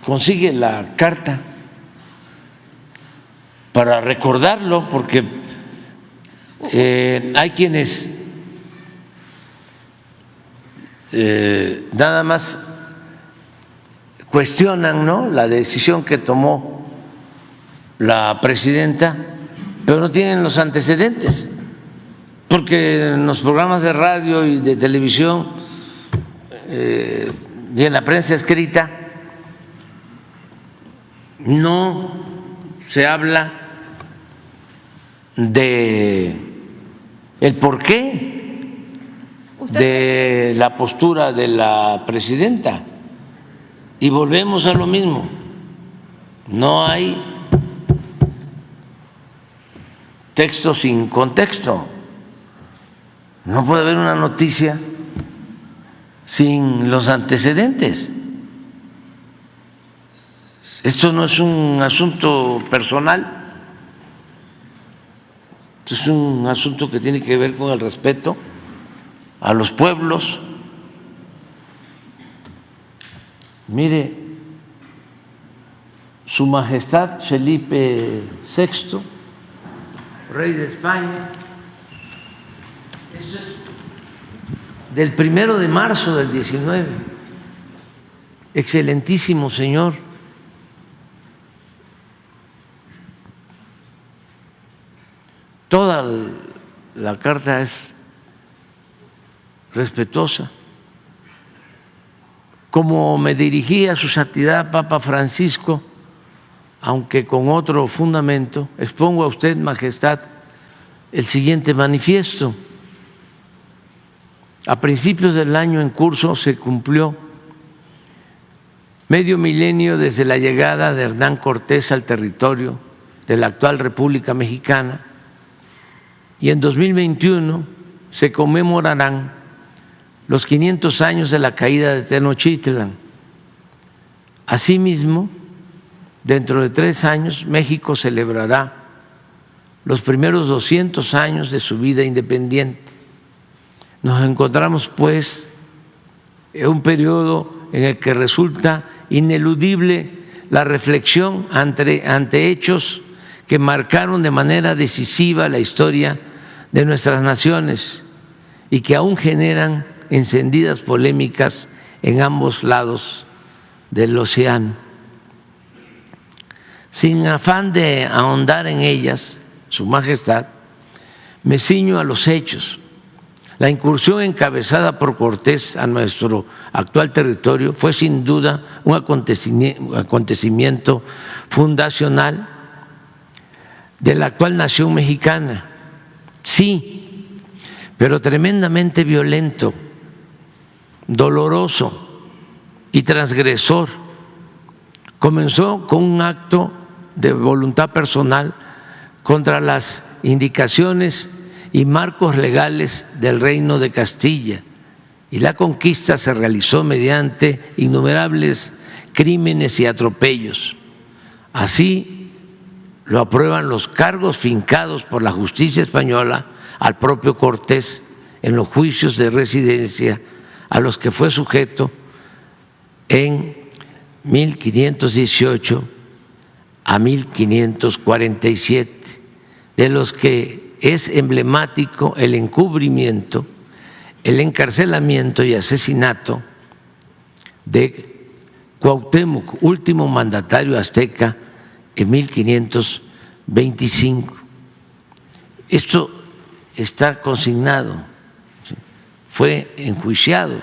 consigue la carta para recordarlo, porque hay quienes nada más cuestionan, ¿no?, la decisión que tomó la presidenta, pero no tienen los antecedentes, porque en los programas de radio y de televisión y en la prensa escrita no se habla de el porqué de la postura de la presidenta, y volvemos a lo mismo, no hay texto sin contexto. No puede haber una noticia sin los antecedentes. Esto no es un asunto personal, esto es un asunto que tiene que ver con el respeto a los pueblos. Mire, Su Majestad Felipe VI, rey de España, esto es del 1 de marzo del 19, excelentísimo señor. Toda la carta es respetuosa. Como me dirigí a su santidad Papa Francisco, aunque con otro fundamento, expongo a usted, Majestad, el siguiente manifiesto. A principios del año en curso se cumplió medio milenio desde la llegada de Hernán Cortés al territorio de la actual República Mexicana, y en 2021 se conmemorarán los 500 años de la caída de Tenochtitlan. Asimismo, dentro de 3 años, México celebrará los primeros 200 años de su vida independiente. Nos encontramos, pues, en un periodo en el que resulta ineludible la reflexión ante hechos que marcaron de manera decisiva la historia de nuestras naciones y que aún generan encendidas polémicas en ambos lados del océano. Sin afán de ahondar en ellas, Su Majestad, me ciño a los hechos. La incursión encabezada por Cortés a nuestro actual territorio fue sin duda un acontecimiento fundacional de la actual nación mexicana, sí, pero tremendamente violento, doloroso y transgresor. Comenzó con un acto de voluntad personal contra las indicaciones y marcos legales del Reino de Castilla, y la conquista se realizó mediante innumerables crímenes y atropellos. Así lo aprueban los cargos fincados por la justicia española al propio Cortés en los juicios de residencia a los que fue sujeto en 1518 a 1547, de los que es emblemático el encubrimiento, el encarcelamiento y asesinato de Cuauhtémoc, último mandatario azteca, en 1525. Esto está consignado, fue enjuiciado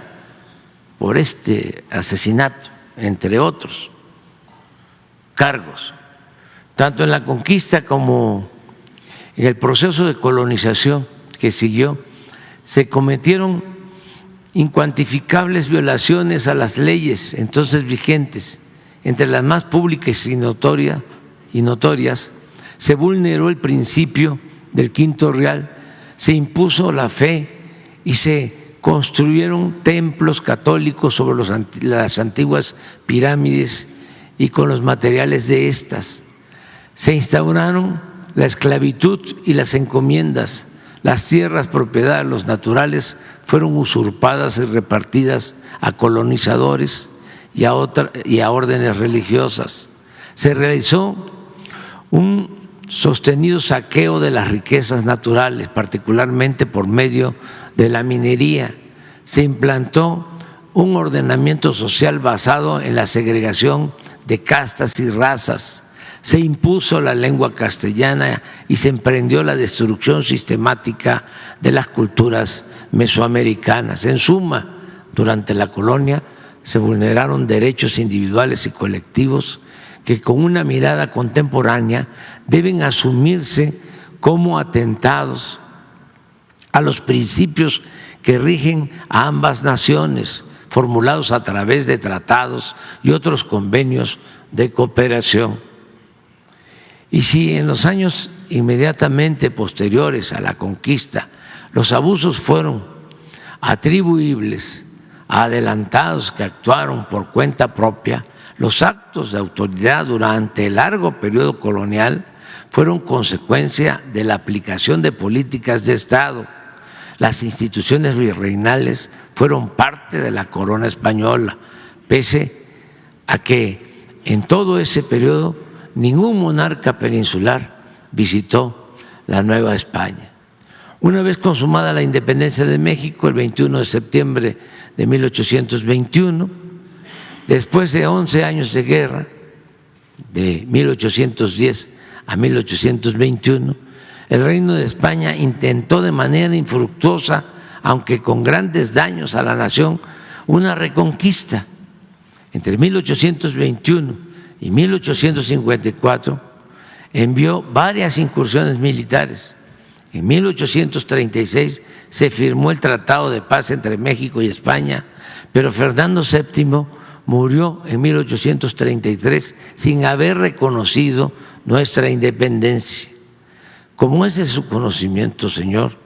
por este asesinato, entre otros cargos, tanto en la conquista como en el proceso de colonización que siguió. Se cometieron incuantificables violaciones a las leyes entonces vigentes. Entre las más públicas y notorias, se vulneró el principio del Quinto Real, se impuso la fe y se construyeron templos católicos sobre las antiguas pirámides y con los materiales de estas. Se instauraron la esclavitud y las encomiendas. Las tierras propiedad de los naturales fueron usurpadas y repartidas a colonizadores, y a órdenes religiosas. Se realizó un sostenido saqueo de las riquezas naturales, particularmente por medio de la minería. Se implantó un ordenamiento social basado en la segregación de castas y razas. Se impuso la lengua castellana y se emprendió la destrucción sistemática de las culturas mesoamericanas. En suma, durante la colonia se vulneraron derechos individuales y colectivos que con una mirada contemporánea deben asumirse como atentados a los principios que rigen a ambas naciones, formulados a través de tratados y otros convenios de cooperación. Y si en los años inmediatamente posteriores a la conquista los abusos fueron atribuibles a adelantados que actuaron por cuenta propia, los actos de autoridad durante el largo periodo colonial fueron consecuencia de la aplicación de políticas de Estado. Las instituciones virreinales fueron parte de la corona española, pese a que en todo ese periodo ningún monarca peninsular visitó la Nueva España. Una vez consumada la independencia de México, el 21 de septiembre de 1821, después de 11 años de guerra, de 1810 a 1821, el Reino de España intentó de manera infructuosa, aunque con grandes daños a la nación, una reconquista. Entre 1821 y 1854 envió varias incursiones militares. En 1836 se firmó el Tratado de Paz entre México y España, pero Fernando VII murió en 1833 sin haber reconocido nuestra independencia. Como es de su conocimiento, señor,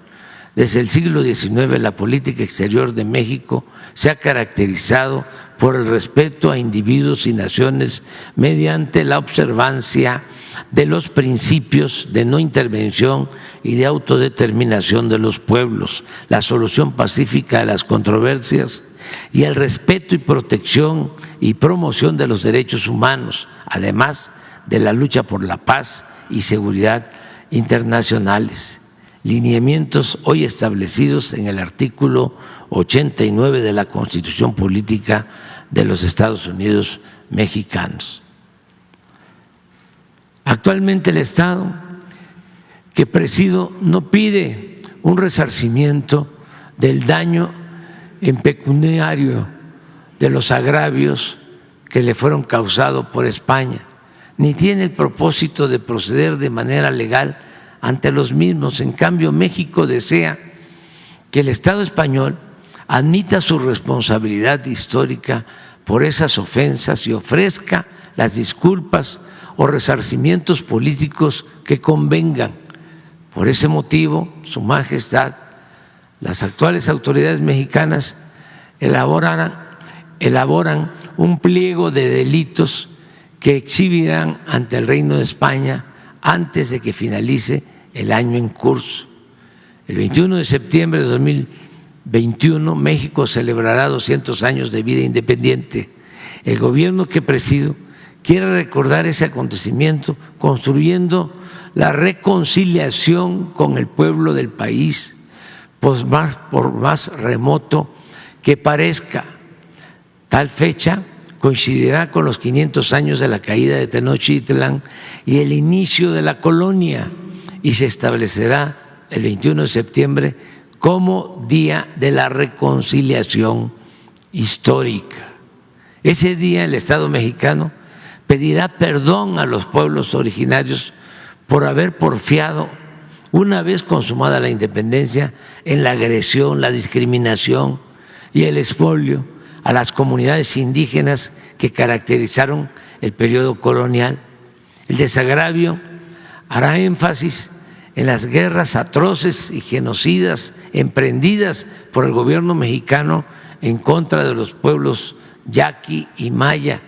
desde el siglo XIX la política exterior de México se ha caracterizado por el respeto a individuos y naciones mediante la observancia de los principios de no intervención y de autodeterminación de los pueblos, la solución pacífica de las controversias y el respeto y protección y promoción de los derechos humanos, además de la lucha por la paz y seguridad internacionales, lineamientos hoy establecidos en el artículo 89 de la Constitución Política de los Estados Unidos Mexicanos. Actualmente el Estado que presido no pide un resarcimiento del daño en pecuniario de los agravios que le fueron causados por España, ni tiene el propósito de proceder de manera legal ante los mismos. En cambio, México desea que el Estado español admita su responsabilidad histórica por esas ofensas y ofrezca las disculpas o resarcimientos políticos que convengan. Por ese motivo, Su Majestad, las actuales autoridades mexicanas elaboran un pliego de delitos que exhibirán ante el Reino de España antes de que finalice el año en curso. El 21 de septiembre de 2021, México celebrará 200 años de vida independiente. El gobierno que presido quiere recordar ese acontecimiento construyendo la reconciliación con el pueblo del país, por más remoto que parezca. Tal fecha coincidirá con los 500 años de la caída de Tenochtitlan y el inicio de la colonia, y se establecerá el 21 de septiembre como Día de la Reconciliación Histórica. Ese día el Estado mexicano pedirá perdón a los pueblos originarios por haber porfiado, una vez consumada la independencia, en la agresión, la discriminación y el expolio a las comunidades indígenas que caracterizaron el periodo colonial. El desagravio hará énfasis en las guerras atroces y genocidas emprendidas por el gobierno mexicano en contra de los pueblos yaqui y maya,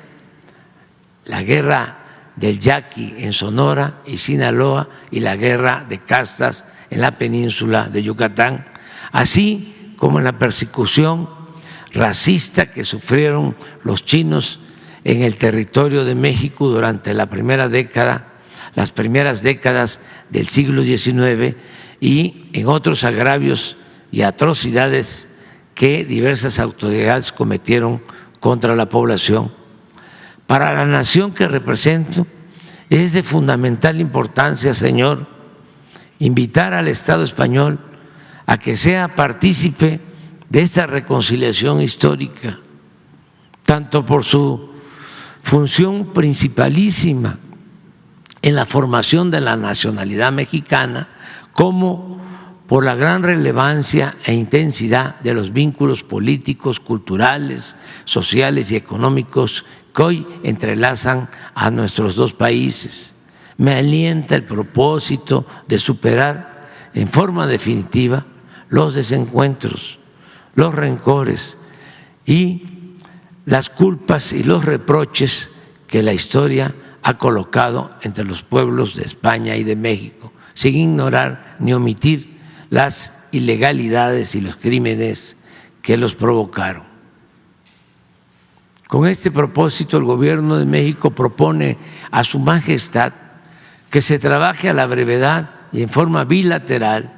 la guerra del Yaqui en Sonora y Sinaloa y la guerra de castas en la península de Yucatán, así como en la persecución racista que sufrieron los chinos en el territorio de México durante las primeras décadas del siglo XIX y en otros agravios y atrocidades que diversas autoridades cometieron contra la población. Para la nación que represento es de fundamental importancia, señor, invitar al Estado español a que sea partícipe de esta reconciliación histórica, tanto por su función principalísima en la formación de la nacionalidad mexicana, como por la gran relevancia e intensidad de los vínculos políticos, culturales, sociales y económicos que hoy entrelazan a nuestros dos países. Me alienta el propósito de superar en forma definitiva los desencuentros, los rencores y las culpas y los reproches que la historia ha colocado entre los pueblos de España y de México, sin ignorar ni omitir las ilegalidades y los crímenes que los provocaron. Con este propósito, el Gobierno de México propone a Su Majestad que se trabaje a la brevedad y en forma bilateral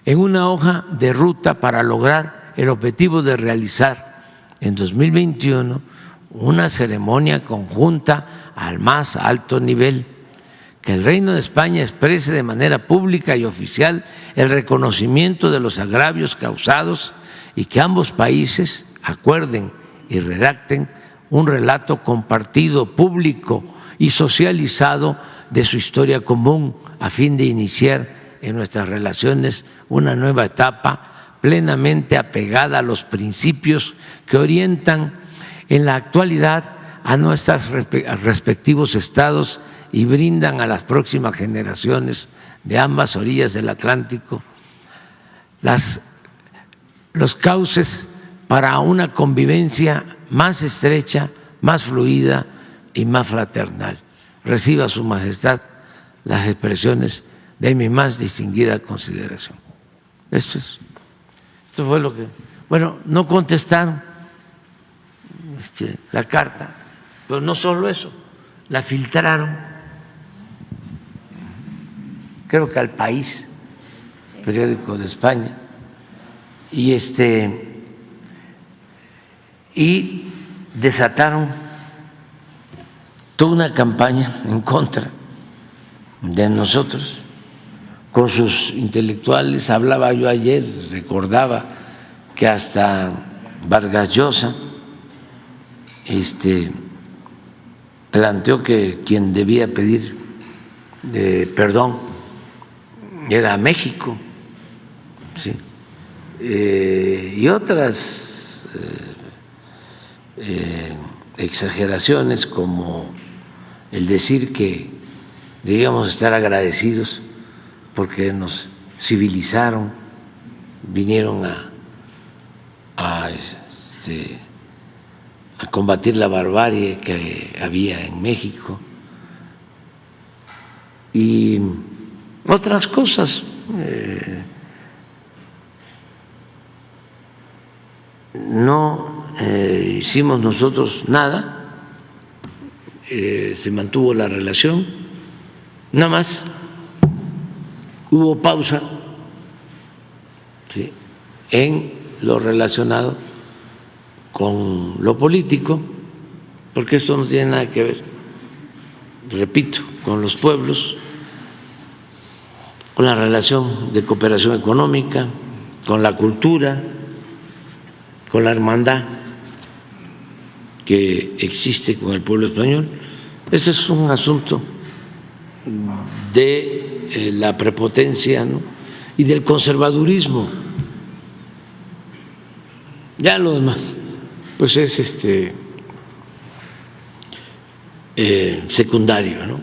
en una hoja de ruta para lograr el objetivo de realizar en 2021 una ceremonia conjunta al más alto nivel, que el Reino de España exprese de manera pública y oficial el reconocimiento de los agravios causados y que ambos países acuerden y redacten un relato compartido, público y socializado de su historia común, a fin de iniciar en nuestras relaciones una nueva etapa plenamente apegada a los principios que orientan en la actualidad a nuestros respectivos estados y brindan a las próximas generaciones de ambas orillas del Atlántico los cauces para una convivencia más estrecha, más fluida y más fraternal. Reciba Su Majestad las expresiones de mi más distinguida consideración. Esto fue lo que… Bueno, no contestaron la carta, pero no solo eso, la filtraron, creo que al País, periódico de España, y desataron toda una campaña en contra de nosotros con sus intelectuales. Hablaba yo ayer, recordaba que hasta Vargas Llosa planteó que quien debía pedir perdón era México, ¿sí? Y otras exageraciones, como el decir que debíamos estar agradecidos porque nos civilizaron, vinieron a combatir la barbarie que había en México y otras cosas. No hicimos nosotros nada, se mantuvo la relación, nada más hubo pausa, ¿sí?, en lo relacionado con lo político, porque esto no tiene nada que ver, repito, con los pueblos, con la relación de cooperación económica, con la cultura, con la hermandad que existe con el pueblo español. Ese es un asunto de la prepotencia, ¿no?, y del conservadurismo. Ya lo demás pues es secundario, ¿no?